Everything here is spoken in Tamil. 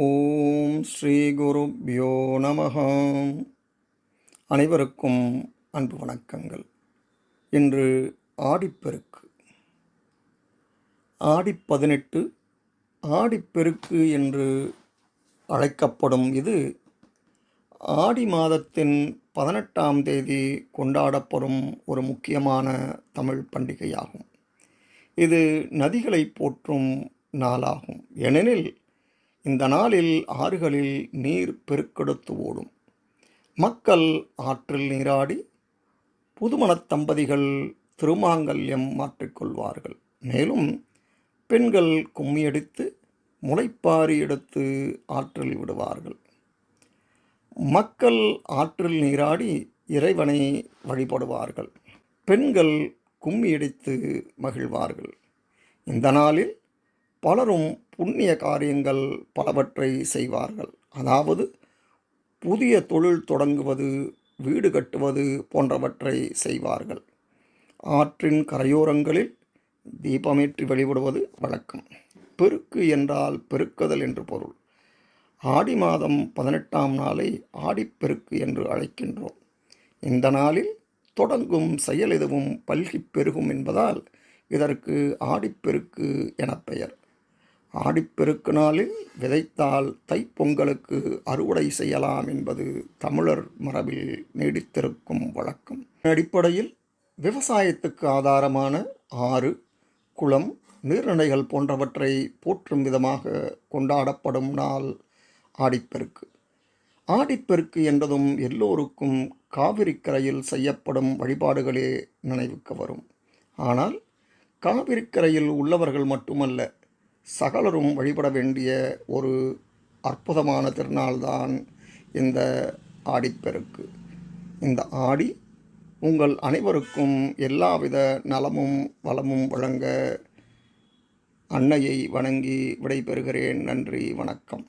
ஓம் ஸ்ரீ குருப்யோ நமஹ. அனைவருக்கும் அன்பு வணக்கங்கள். இன்று ஆடிப்பெருக்கு. ஆடி-18 ஆடிப்பெருக்கு என்று அழைக்கப்படும் இது ஆடி மாதத்தின் 18ஆம் தேதி கொண்டாடப்படும் ஒரு முக்கியமான தமிழ் பண்டிகையாகும். இது நதிகளை போற்றும் நாளாகும். ஏனெனில் இந்த நாளில் ஆறுகளில் நீர் பெருக்கெடுத்து ஓடும். மக்கள் ஆற்றில் நீராடி புதுமணத் தம்பதிகள் திருமாங்கல்யம் மாற்றிக்கொள்வார்கள். மேலும் பெண்கள் கும்மியடித்து முளைப்பாரி எடுத்து ஆற்றில் விடுவார்கள். மக்கள் ஆற்றில் நீராடி இறைவனை வழிபடுவார்கள். பெண்கள் கும்மியடித்து மகிழ்வார்கள். இந்த நாளில் பலரும் புண்ணிய காரியங்கள் பலவற்றை செய்வார்கள். அதாவது புதிய தொழில் தொடங்குவது, வீடு கட்டுவது போன்றவற்றை செய்வார்கள். ஆற்றின் கரையோரங்களில் தீபமேற்றி வழிபடுவது வழக்கம். பெருக்கு என்றால் பெருக்குதல் என்று பொருள். ஆடி மாதம் 18ஆம் நாளை ஆடிப்பெருக்கு என்று அழைக்கின்றோம். இந்த நாளில் தொடங்கும் செயல் எதுவும் பல்கிப் பெருகும் என்பதால் இதற்கு ஆடிப்பெருக்கு என பெயர். ஆடிப்பெருக்கு நாளில் விதைத்தால் தைப்பொங்கலுக்கு அறுவடை செய்யலாம் என்பது தமிழர் மரபில் நீடித்திருக்கும் வழக்கம். அடிப்படையில் விவசாயத்துக்கு ஆதாரமான ஆறு, குளம், நீர்நிலைகள் போன்றவற்றை போற்றும் விதமாக கொண்டாடப்படும் நாள் ஆடிப்பெருக்கு. ஆடிப்பெருக்கு என்றதும் எல்லோருக்கும் காவிரிக்கரையில் செய்யப்படும் வழிபாடுகளே நினைவுக்கு வரும். ஆனால் காவிரிக்கரையில் உள்ளவர்கள் மட்டுமல்ல, சகலரும் வழிபட வேண்டிய ஒரு அற்புதமான திருநாள்தான் இந்த ஆடிப்பெருக்கு. இந்த ஆடி உங்கள் அனைவருக்கும் எல்லாவித நலமும் வளமும் வழங்க அன்னையை வணங்கி விடைபெறுகிறேன். நன்றி, வணக்கம்.